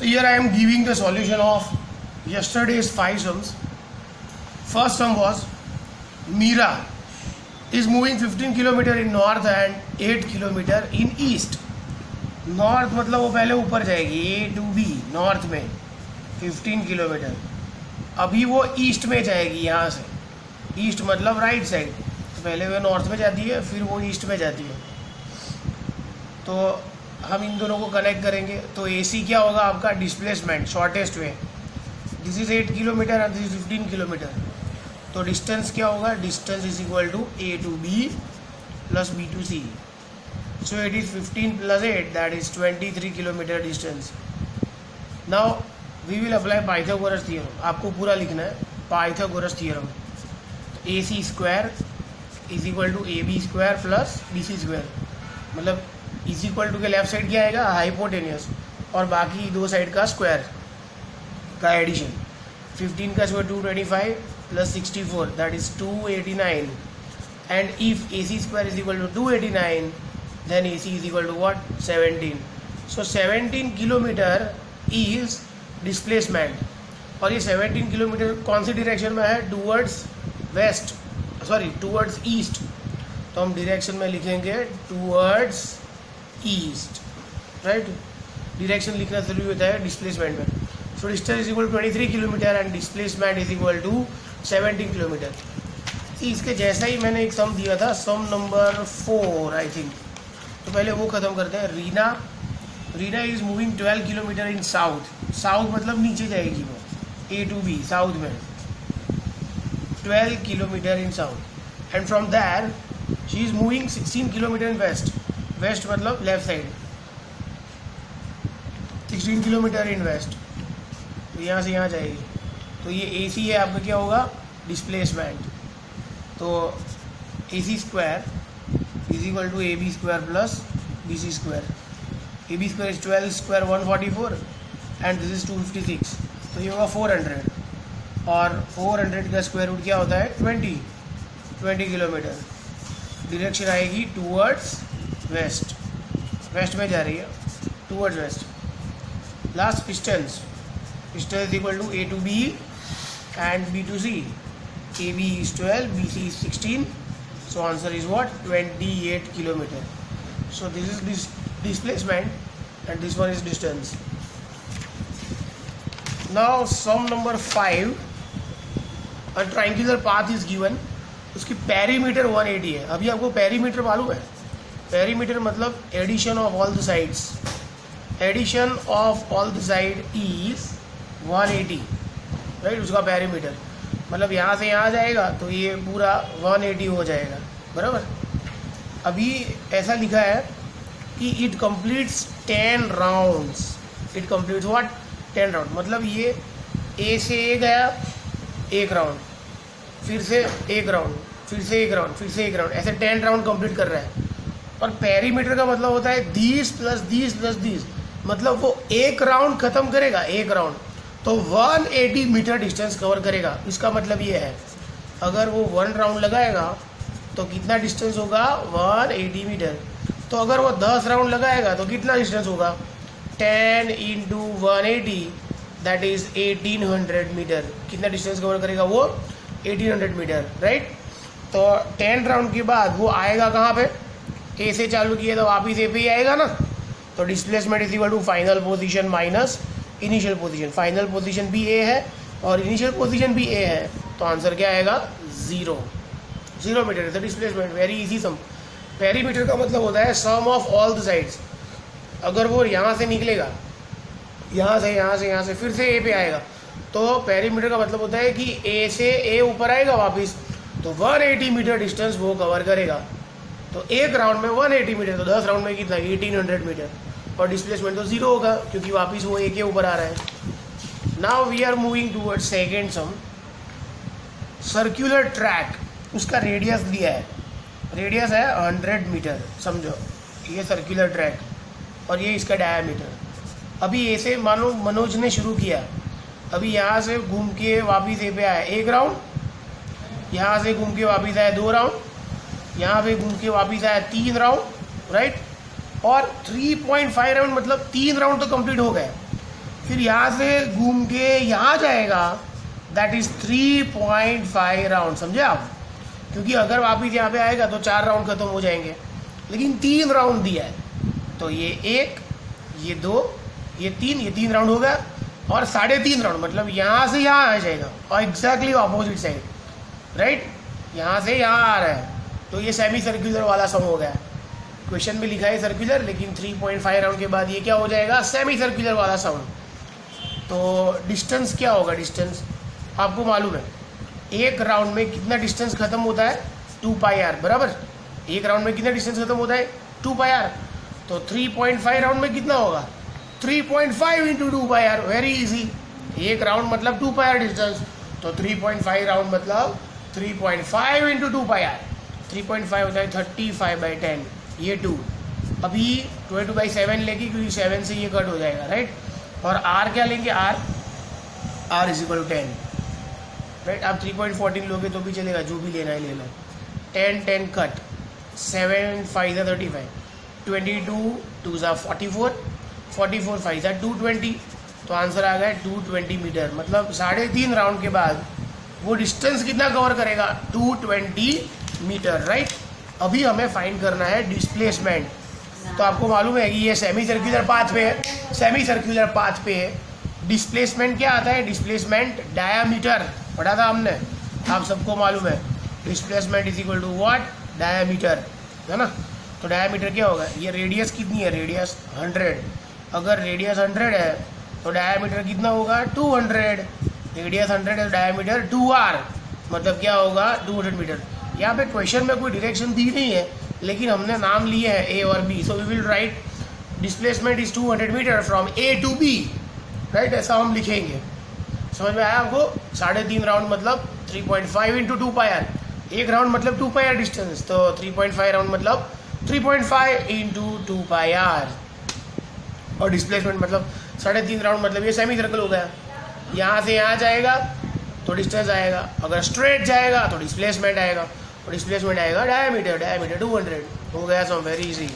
So here I am giving the solution of yesterday's 5 sums. First sum was Mira is moving 15 km in north and 8 km in east. North मतलब वो पहले ऊपर जाएगी A to B north में 15 kilometre. अभी वो east में जाएगी यहाँ से. ईस्ट मतलब राइट साइड. तो पहले वो नॉर्थ में जाती है फिर वो ईस्ट में जाती है. तो हम इन दोनों को कनेक्ट करेंगे. तो AC क्या होगा आपका displacement shortest way. This is 8 kilometre and this is 15 kilometre. तो डिस्टेंस क्या होगा. Distance is equal to A to B plus B to C. So it is 15 plus 8, that is 23 kilometer distance. Now we will apply Pythagoras theorem. आपको पूरा लिखना है Pythagoras theorem. AC square is equal to AB square plus BC square. मतलब is equal to के left side क्या आएगा hypotenuse और बाकी दो साइड का स्क्वायर का एडिशन. 15 का square 225 plus 64 that is 289. And if AC square is equal to 289 then AC is equal to what 17. So 17 kilometre is displacement. और ये 17 किलोमीटर कौन सी डायरेक्शन में है टूवर्ड्स वेस्ट टूवर्ड्स ईस्ट. तो हम डायरेक्शन में लिखेंगे टूवर्ड्स ईस्ट. राइट डायरेक्शन लिखना जरूरी होता है डिस्प्लेसमेंट में. So distance is equal to 23 kilometre and displacement is equal to 17 kilometre. इसके जैसा ही मैंने एक सम दिया था सम नंबर 4 आई थिंक. तो पहले वो ख़त्म करते हैं. Reena is moving 12 kilometre in south मतलब नीचे जाएगी वो A to B साउथ में 12 kilometre in south. And from there she is moving 16 kilometre in west मतलब left side 16 kilometre in west. तो यहाँ से यहाँ जाएगी. तो ये AC है आपका क्या होगा डिस्प्लेसमेंट. तो AC square is equal to AB square plus BC square. AB square is 12 square 144 and this is 256. तो ये होगा 400 और 400 का स्क्वायर रूट क्या होता है 20 किलोमीटर. डायरेक्शन आएगी टूवर्ड्स वेस्ट में जा रही है towards west. Last distance is equal to A to B and B to C. AB is 12, BC is 16. So answer is what 28 kilometer. So this is displacement and this one is distance. Now sum number 5. A triangular path is given. उसकी perimeter 180 है. अभी आपको perimeter मालूम है. Perimeter मतलब addition of all the sides. Addition of all the side is 180 right. उसका perimeter मतलब यहाँ से यहाँ जाएगा तो ये पूरा 180 हो जाएगा बराबर. अभी ऐसा लिखा है कि it completes 10 rounds. It completes what 10 round मतलब ये A से A गया एक राउंड फिर से एक राउंड फिर से एक राउंड फिर से एक राउंड ऐसे 10 राउंड कंप्लीट कर रहा है. और पेरीमीटर का मतलब होता है 20 प्लस 20 प्लस 20 मतलब वो एक राउंड ख़त्म करेगा एक राउंड तो 180 मीटर डिस्टेंस कवर करेगा. इसका मतलब ये है अगर वो 1 राउंड लगाएगा तो कितना डिस्टेंस होगा 180 मीटर. तो अगर वो 10 राउंड लगाएगा तो कितना डिस्टेंस होगा 10 इंटू 180 दैट इज 1800 मीटर. कितना डिस्टेंस कवर करेगा वो 1800 मीटर राइट. तो 10 राउंड के बाद वो आएगा कहाँ पे A से चालू किए तो वापिस A पे ही आएगा ना. तो displacement is equal to final position minus initial position. Final position भी A है और इनिशियल पोजीशन भी A है. तो आंसर क्या आएगा 0 metre is the displacement. Very easy sum. Perimeter का मतलब होता है sum of all the sides. अगर वो यहाँ से निकलेगा यहाँ से फिर से A पे आएगा तो पेरीमीटर का मतलब होता है कि A से A ऊपर आएगा वापस तो 180 मीटर डिस्टेंस वो कवर करेगा. तो एक राउंड में 180 मीटर तो 10 राउंड में कितना 1800 मीटर. और डिस्प्लेसमेंट तो 0 होगा क्योंकि वापस वो A के ऊपर आ रहा है. Now we are moving towards second sum. Circular track उसका रेडियस दिया है. रेडियस है 100 मीटर समझो. ये सर्कुलर ट्रैक और ये इसका डायमीटर. अभी A से मानो मनोज ने शुरू किया. अभी यहाँ से घूम के वापस A पे आया एक राउंड. यहाँ से घूम के वापस आया 2 राउंड. यहाँ पे घूम के वापस आया 3 राउंड राइट. और 3.5 राउंड मतलब 3 राउंड तो कंप्लीट हो गए. फिर यहाँ से घूम के यहाँ जाएगा, दैट इज 3.5 राउंड, समझे आप? क्योंकि अगर वापिस यहाँ पे आएगा तो 4 राउंड खत्म हो जाएंगे, लेकिन 3 राउंड दिया है, तो ये 1, ये 2, ये 3 राउंड हो गया, और 3.5 राउंड मतलब यहाँ से यहाँ आ जाएगा और एग्जैक्टली ऑपोजिट साइड, राइट? यहाँ से यहाँ आ रहा है, तो ये सेमी सर्कुलर वाला सम हो गया। क्वेश्चन में लिखा है सर्कुलर, लेकिन 3.5 राउंड के बाद ये क्या हो जाएगा? सेमी सर्कुलर वाला सम। तो डिस्टेंस क्या होगा? डिस्टेंस आपको मालूम है, एक राउंड में कितना डिस्टेंस खत्म होता है? 2πr, बराबर। एक राउंड में कितना डिस्टेंस खत्म होता है? 2πr। तो 3.5 राउंड में कितना होगा? 3.5 इंटू 2πr, वेरी इजी। एक राउंड मतलब 2πr डिस्टेंस, तो 3.5 राउंड मतलब 3.5 इंटू 2πr। 3.5 होता है 35/10, ये 2। अभी 22/7 लेंगे क्योंकि 7 से ये कट हो जाएगा, राइट? और r क्या लेंगे? r is equal to 10, right? आप 3.14 लोगे तो भी चलेगा, जो भी लेना है ले लो। 10 कट, 7 5 35, 22 2 44, 44 5 220, तो आंसर आ गया 220 मीटर। मतलब 3.5 राउंड के बाद वो डिस्टेंस कितना कवर करेगा? 220 मीटर, राइट? अभी हमें फाइंड करना है डिस्प्लेसमेंट। तो आपको मालूम है कि ये सेमी सर्कुलर पाथ पे है, सेमी सर्कुलर पाथ पे है। डिस्प्लेसमेंट क्या आता है? डिस्प्लेसमेंट डायामीटर पढ़ा था हमने, आप सबको मालूम है। Displacement is equal to what? Diameter, है ना? तो डायामीटर क्या होगा? ये रेडियस कितनी है? रेडियस 100। अगर रेडियस 100 है तो डायामीटर कितना होगा? 200। रेडियस 100 है, डायामीटर 2r, मतलब क्या होगा? 200 मीटर। यहाँ पे क्वेश्चन में कोई डायरेक्शन दी नहीं है, लेकिन हमने नाम लिए हैं ए और B, so we will write displacement is 200 metre from A to B, right? ऐसा हम लिखेंगे। समझ में आया आपको? 3.5 राउंड मतलब 3.5 इंटू 2πr। एक राउंड मतलब 2πr डिस्टेंस, तो 3.5 राउंड मतलब 3.5 इंटू 2πr। और डिस्प्लेसमेंट मतलब 3.5 राउंड मतलब ये सेमी सर्कल हो गया। यहाँ से यहाँ जाएगा तो डिस्टेंस आएगा, अगर स्ट्रेट जाएगा तो डिस्प्लेसमेंट आएगा, और डिस्प्लेसमेंट आएगा डायमीटर, डायमीटर 200 हो गया। Sum very easy.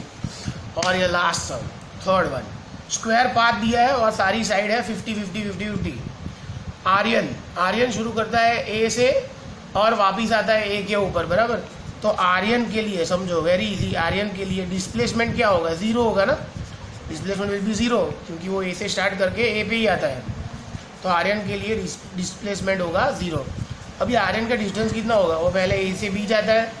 और ये last sum, third one, square path दिया है और सारी साइड है 50 50 50 50। आर्यन शुरू करता है ए से और वापिस आता है ए के ऊपर, बराबर। तो आर्यन के लिए समझो वेरी इजी, आर्यन के लिए डिस्प्लेसमेंट क्या होगा? 0 होगा ना? डिस्प्लेसमेंट विल बी 0, क्योंकि वो ए से स्टार्ट करके ए पे ही आता है। तो आर्यन के लिए डिस्प्लेसमेंट होगा 0। अभी आर्यन का डिस्टेंस कितना होगा? वो पहले ए से बी जाता है,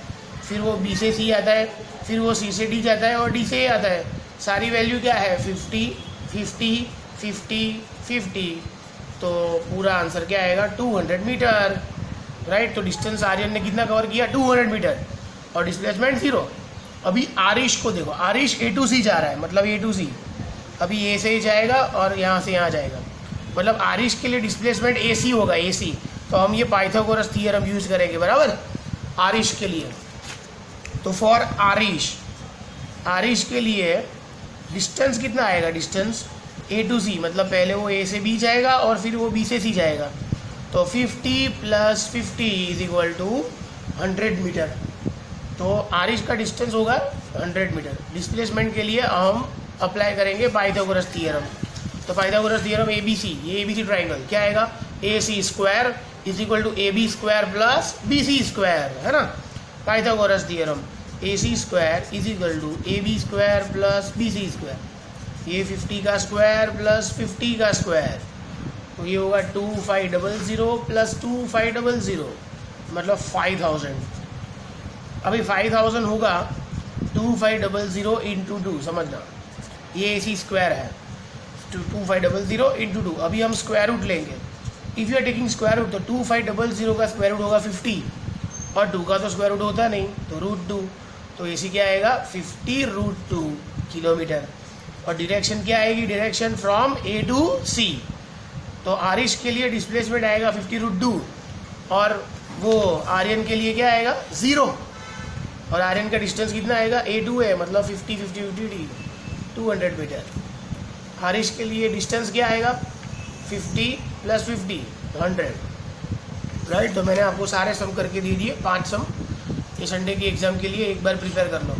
फिर वो बी से सी आता है, फिर वो सी से डी जाता है और डी से ए आता है। सारी वैल्यू क्या है? 50 50 50 50। तो पूरा आंसर क्या आएगा? 200 मीटर, राइट? तो डिस्टेंस आर्यन ने कितना कवर किया? 200 मीटर, और डिस्प्लेसमेंट 0। अभी आरिश को देखो, आरिश ए टू सी जा रहा है, मतलब ए टू सी। अभी ए से ही जाएगा और यहाँ से यहाँ जाएगा, मतलब आरिश के लिए डिस्प्लेसमेंट ए सी होगा, ए सी। तो हम ये पाइथागोरस थ्योरम यूज करेंगे, बराबर, आरिश के लिए। तो फॉर आरिश के लिए डिस्टेंस कितना आएगा? डिस्टेंस ए टू सी, मतलब पहले वो ए से बी जाएगा और फिर वो बी से सी जाएगा। तो 50 + 50 इज इक्वल टू 100 मीटर। तो आरिश का डिस्टेंस होगा 100 मीटर। डिस्प्लेसमेंट के लिए हम अप्लाई करेंगे पाइथागोरस थ्योरम। तो पाइथागोरस थ्योरम ABC, ये ABC ट्राइंगल क्या आएगा? AC square is equal to AB square plus BC square, है ना? Pythagoras theorem AC square is equal to AB square plus BC square. ये 50 का स्क्वायर प्लस 50 का square, तो ये होगा 2500 प्लस 2500, मतलब 5000। अभी 5000 होगा 2500 इंटू 2, समझना ये AC स्क्वायर है, 2500 इंटू 2। अभी हम स्क्वायर रूट लेंगे। If you are taking square root, तो 2500 का स्क्वायर रूट होगा 50, और 2 का तो स्क्वायर रूट होता नहीं, तो √2। तो AC क्या आएगा? 50√2 किलोमीटर। और डायरेक्शन क्या आएगी? Direction from A to C। तो आरिश के लिए डिस्प्लेसमेंट आएगा 50√2, और वो आर्यन के लिए क्या आएगा? 0। और आर्यन का डिस्टेंस कितना आएगा? A2 है, मतलब 50 50 50 200 मीटर। आरिश के लिए डिस्टेंस क्या आएगा? 50 + 50 100, राइट? तो मैंने आपको सारे सम करके दे दिए, 5 सम। ये संडे की एग्जाम के लिए एक बार प्रिपेयर कर लो।